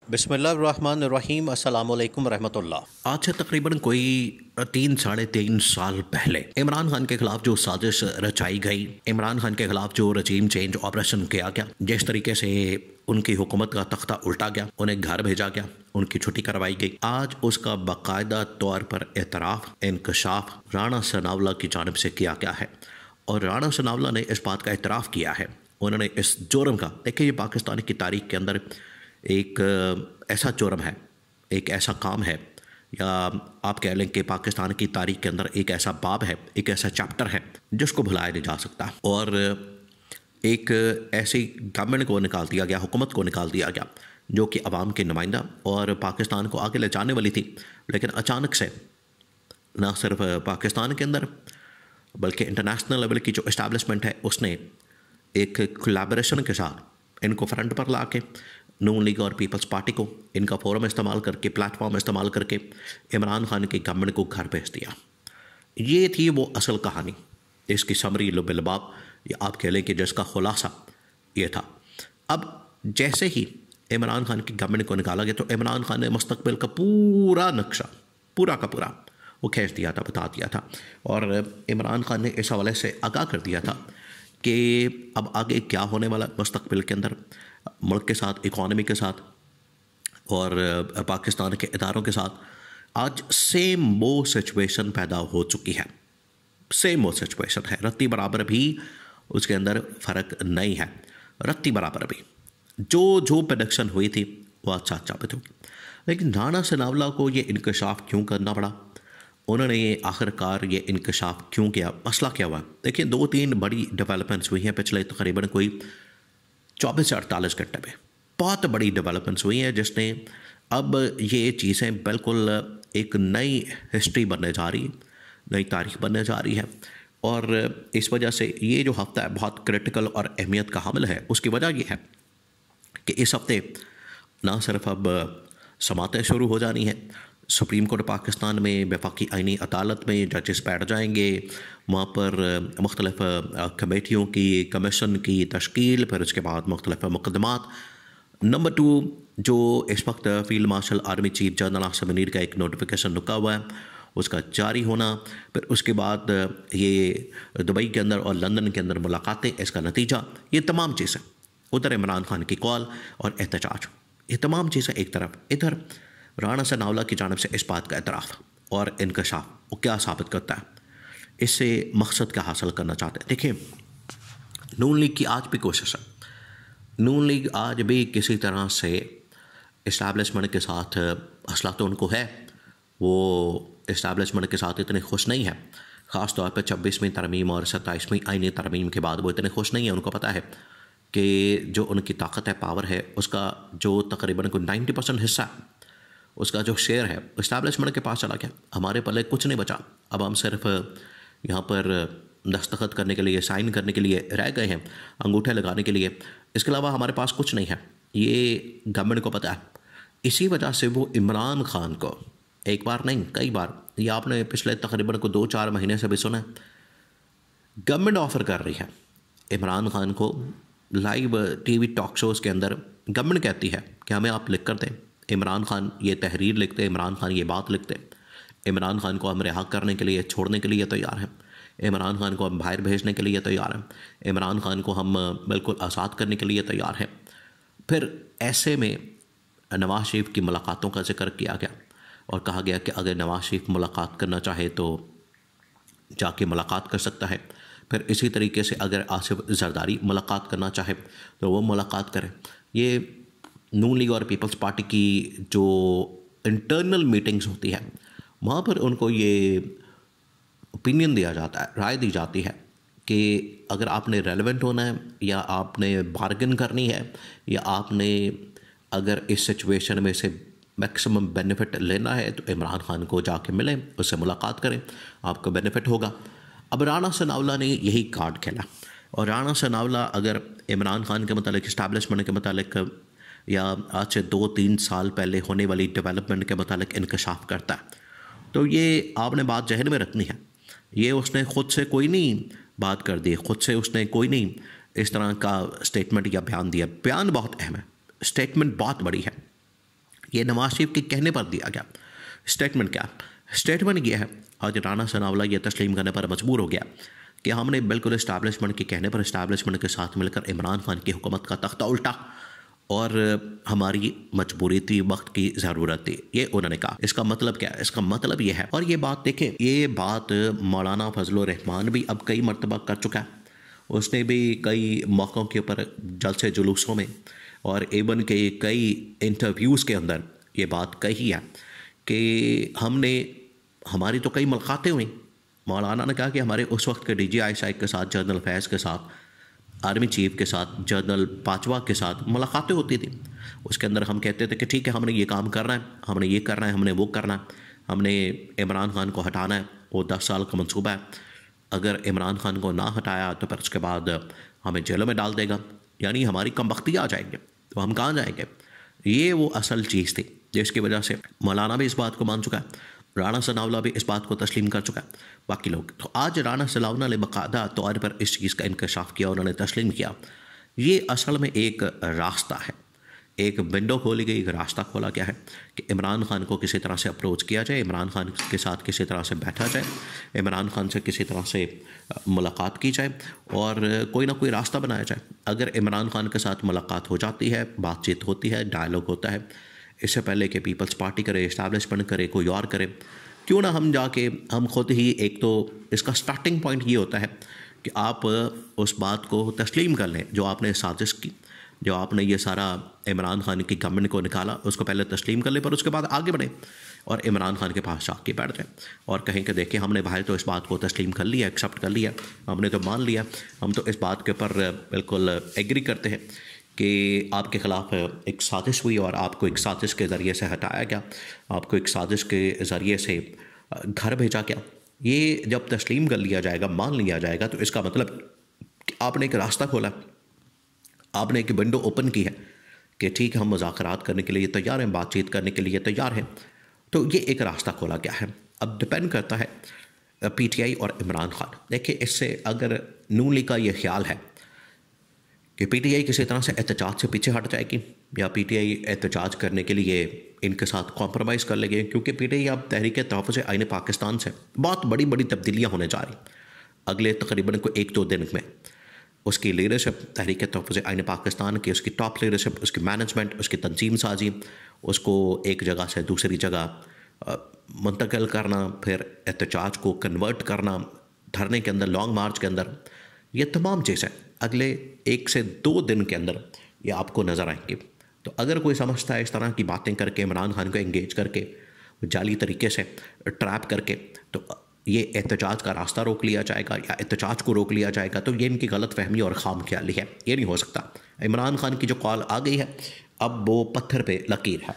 बिस्मिल्लाहिर्रहमानिर्रहीम अस्सलाम वालेकुम रहमतुल्लाह। आज से तकरीबन कोई 3 साढ़े 3 साल पहले इमरान खान के खिलाफ जो साजिश रचाई गई, इमरान खान के खिलाफ जो रजीम चेंज ऑपरेशन किया गया, जिस तरीके से उनकी हुकूमत का तख्ता उल्टा गया, उन्हें घर भेजा गया, उनकी छुट्टी करवाई गई, आज उसका बाकायदा तौर पर एतराफ़ इंकशाफ राणा सनावला की जानिब से किया गया है। और राणा सनावला ने इस बात का एतराफ़ किया है, उन्होंने इस जुर्म का, देखिए ये पाकिस्तान की तारीख के अंदर एक ऐसा जुर्म है, एक ऐसा काम है, या आप कह लें कि पाकिस्तान की तारीख के अंदर एक ऐसा बाब है, एक ऐसा चैप्टर है जिसको भुलाया नहीं जा सकता। और एक ऐसी गवर्नमेंट को निकाल दिया गया, हुकूमत को निकाल दिया गया जो कि अवाम के नुमाइंदा और पाकिस्तान को आगे ले जाने वाली थी, लेकिन अचानक से ना सिर्फ पाकिस्तान के अंदर बल्कि इंटरनेशनल लेवल की जो इस्टेब्लिशमेंट है उसने एक कोलैबोरेशन के साथ इनको फ्रंट पर ला के नून लीग और पीपल्स पार्टी को इनका फोरम इस्तेमाल करके, प्लेटफॉर्म इस्तेमाल करके इमरान खान की गवर्नमेंट को घर भेज दिया। ये थी वो असल कहानी, इसकी समरी लुबिलबाब, या आप कह लें कि जिसका खुलासा ये था। अब जैसे ही इमरान खान की गवर्नमेंट को निकाला गया तो इमरान खान ने मुस्तकबिल का पूरा नक्शा, पूरा का पूरा वो खींच दिया था, बता दिया था। और इमरान खान ने इस हवाले से आगाह कर दिया था कि अब आगे क्या होने वाला मुस्तकबिल के अंदर मुल्क के साथ, इकॉनमी के साथ और पाकिस्तान के इदारों के साथ। आज सेम वो सिचुएशन पैदा हो चुकी है, सेम वो सिचुएशन है, रत्ती बराबर भी उसके अंदर फ़र्क नहीं है, रत्ती बराबर भी जो प्रेडिक्शन हुई थी वो अच्छा साबित होगी। लेकिन राणा सनावला को ये इंकशाफ क्यों करना पड़ा, उन्होंने ये आखिरकार ये इंकशाफ क्यों किया, मसला क्या हुआ? देखिए 2-3 बड़ी डेवलपमेंट्स हुई हैं पिछले तकरीबन कोई 24 से 48 घंटे में, बहुत बड़ी डेवलपमेंट्स हुई हैं जिसने अब ये चीज़ें बिल्कुल एक नई हिस्ट्री बनने जा रही, नई तारीख बनने जा रही है। और इस वजह से ये जो हफ्ता है बहुत क्रिटिकल और अहमियत का हामिल है। उसकी वजह ये है कि इस हफ्ते ना सिर्फ अब समातें शुरू हो जानी हैं, सुप्रीम कोर्ट पाकिस्तान में वफाकी आइनी अदालत में जजेस बैठ जाएंगे, वहाँ पर मुख्तलिफ कमेटियों की, कमीशन की तश्कील, फिर उसके बाद मुख्तलिफ मुकदमात। नंबर 2, जो इस वक्त field marshal army chief general Asim Munir का एक नोटिफिकेशन रुका हुआ है, उसका जारी होना, फिर उसके बाद ये दुबई के अंदर और लंदन के अंदर मुलाकातें, इसका नतीजा, ये तमाम चीज़ें, उधर इमरान खान की कॉल और एहतजाज, ये तमाम चीज़ें एक तरफ, इधर राणा सनावला की जानिब से इस बात का एतराफ़ और इंकशाफ वो क्या साबित करता है, इससे मकसद क्या हासिल करना चाहते हैं। देखिए नून लीग की आज भी कोशिश है, नून लीग आज भी किसी तरह से इस्टेब्लिशमेंट के साथ, हौसला तो उनको है, वो इस्टेब्लिशमेंट के साथ इतने खुश नहीं है, ख़ास तौर पर 26वीं तरमीम और 27वीं आईनी तरमीम के बाद वो इतने खुश नहीं है। उनको पता है कि जो उनकी ताकत है, पावर है, उसका जो तकरीबन कोई 90% हिस्सा है, उसका जो शेयर है इस्टेब्लिशमेंट के पास चला गया, हमारे पल्ले कुछ नहीं बचा। अब हम सिर्फ यहाँ पर दस्तखत करने के लिए, साइन करने के लिए रह गए हैं, अंगूठे लगाने के लिए, इसके अलावा हमारे पास कुछ नहीं है। ये गवर्नमेंट को पता है। इसी वजह से वो इमरान खान को एक बार नहीं कई बार, ये आपने पिछले तकरीबन को 2-4 महीने से भी सुना है, गवर्नमेंट ऑफ़र कर रही है इमरान खान को लाइव टीवी टॉक शोज़ के अंदर। गवर्नमेंट कहती है कि हमें आप लिख कर दें, इमरान खान ये तहरीर लिखते, इमरान खान ये बात लिखते, इमरान खान को हम रिहा करने के लिए, छोड़ने के लिए तैयार हैं, इमरान खान को हम बाहर भेजने के लिए तैयार हैं, इमरान खान को हम बिल्कुल आज़ाद करने के लिए तैयार हैं। फिर ऐसे में नवाज शरीफ की मुलाकातों का जिक्र किया गया और कहा गया कि अगर नवाज शरीफ मुलाकात करना चाहे तो जाके मुलाकात कर सकता है। फिर इसी तरीके से अगर आसिफ जरदारी मुलाकात करना चाहे तो वो मुलाकात करें। ये नून लीग और पीपल्स पार्टी की जो इंटरनल मीटिंग्स होती है, वहाँ पर उनको ये ओपिनियन दिया जाता है, राय दी जाती है कि अगर आपने रेलेवेंट होना है, या आपने बार्गेन करनी है, या आपने अगर इस सिचुएशन में से मैक्सिमम बेनिफिट लेना है तो इमरान खान को जाके मिलें, उससे मुलाकात करें, आपको बेनिफिट होगा। अब राणा सनावला ने यही कार्ड खेला, और राणा सनावला अगर इमरान खान के मतलब, इस्टेब्लिशमेंट के मतलब, या आज से 2-3 साल पहले होने वाली डेवलपमेंट के मतलब इंकशाफ करता है, तो ये आपने बात जहन में रखनी है। ये उसने ख़ुद से कोई नहीं बात कर दी, ख़ुद से उसने कोई नहीं इस तरह का स्टेटमेंट या बयान दिया। बयान बहुत अहम है, स्टेटमेंट बहुत बड़ी है, ये नवाज शरीफ के कहने पर दिया गया। स्टेटमेंट क्या? स्टेटमेंट ये है, आज राणा सनावला ये तस्लीम करने पर मजबूर हो गया कि हमने बिल्कुल इस्टेब्लिशमेंट के कहने पर इस्टेब्लिशमेंट के साथ मिलकर इमरान खान की हुकूमत का तख्ता उल्टा और हमारी मजबूरी थी, वक्त की ज़रूरत थी, ये उन्होंने कहा। इसका मतलब क्या है? इसका मतलब ये है, और ये बात देखें, ये बात मौलाना फजलुर रहमान भी अब कई मरतबा कर चुका है। उसने भी कई मौक़ों के ऊपर जलसे जुलूसों में और एवन के कई इंटरव्यूज़ के अंदर ये बात कही है कि हमारी तो कई मुलाकातें हुई। मौलाना ने कहा कि हमारे उस वक्त के DGI के साथ, जनरल फैज़ के साथ, आर्मी चीफ के साथ, जनरल बाजवा के साथ मुलाकातें होती थी। उसके अंदर हम कहते थे कि ठीक है, हमने ये काम करना है, हमने ये करना है, हमने वो करना है, हमने इमरान खान को हटाना है, वो 10 साल का मंसूबा है। अगर इमरान खान को ना हटाया तो फिर उसके बाद हमें जेलों में डाल देगा, यानी हमारी कमबख्ती आ जाएंगे, तो हम कहाँ जाएंगे? ये वो असल चीज़ थी जिसकी वजह से मौलाना भी इस बात को मान चुका है, राणा सनावला भी इस बात को तस्लीम कर चुका है, बाकी लोग। तो आज राणा सनावला ने बाकायदा तौर पर इस चीज़ का इंकशाफ किया, उन्होंने तस्लीम किया ये असल में एक रास्ता है, एक विंडो खोली गई, एक रास्ता खोला गया है कि इमरान खान को किसी तरह से अप्रोच किया जाए, इमरान खान के साथ किसी तरह से बैठा जाए, इमरान खान से किसी तरह से मुलाकात की जाए और कोई ना कोई रास्ता बनाया जाए। अगर इमरान खान के साथ मुलाकात हो जाती है, बातचीत होती है, डायलॉग होता है, इससे पहले कि पीपल्स पार्टी करे, इस्टेब्लिशमेंट करे, कोई और करे, क्यों ना हम जाके हम खुद ही, एक तो इसका स्टार्टिंग पॉइंट ये होता है कि आप उस बात को तस्लीम कर लें जो आपने साजिश की, जो आपने ये सारा इमरान खान की गवर्नमेंट को निकाला, उसको पहले तस्लीम कर लें, पर उसके बाद आगे बढ़ें और इमरान खान के पास जाके बैठ जाए और कहें कि देखिए हमने भाई तो इस बात को तस्लीम कर लिया, एक्सेप्ट कर लिया, हमने तो मान लिया, हम तो इस बात के ऊपर बिल्कुल एग्री करते हैं कि आपके ख़िलाफ़ एक साजिश हुई और आपको एक साजिश के ज़रिए से हटाया गया, आपको एक साजिश के ज़रिए से घर भेजा गया। ये जब तस्लीम कर लिया जाएगा, मान लिया जाएगा, तो इसका मतलब कि आपने एक रास्ता खोला, आपने एक विंडो ओपन की है कि ठीक है, हम मुज़ाकरात करने के लिए तैयार हैं, बातचीत करने के लिए तैयार हैं। तो ये एक रास्ता खोला गया है। अब डिपेंड करता है PTI और इमरान खान। देखिए, इससे अगर नून लीग का ये ख्याल है कि PTI किसी तरह से एहतजाज से पीछे हट जाएगी या PTI एहतजाज करने के लिए इनके साथ कॉम्प्रोमाइज़ कर लेंगे, क्योंकि PTI अब तहरीक तहफ़्फ़ुज़ आईन पाकिस्तान से बहुत बड़ी बड़ी तब्दीलियाँ होने जा रही अगले तकरीबन को 1-2 दिन में। उसकी लीडरशिप, तहरीक तहफ़्फ़ुज़ आईन पाकिस्तान की उसकी टॉप लीडरशिप, उसकी मैनेजमेंट, उसकी तंजीम साजी, उसको एक जगह से दूसरी जगह मुंतकिल करना, फिर एहतजाज को कन्वर्ट करना धरने के अंदर, लॉन्ग मार्च के अंदर, ये तमाम चीज़ें अगले 1 से 2 दिन के अंदर ये आपको नज़र आएंगी। तो अगर कोई समझता है इस तरह की बातें करके, इमरान खान को एंगेज करके, जाली तरीके से ट्रैप करके, तो ये एहतजाज का रास्ता रोक लिया जाएगा या एहतजाज को रोक लिया जाएगा, तो ये इनकी गलत फहमी और खाम ख्याली है। ये नहीं हो सकता। इमरान खान की जो कॉल आ गई है, अब वो पत्थर पे लकीर है।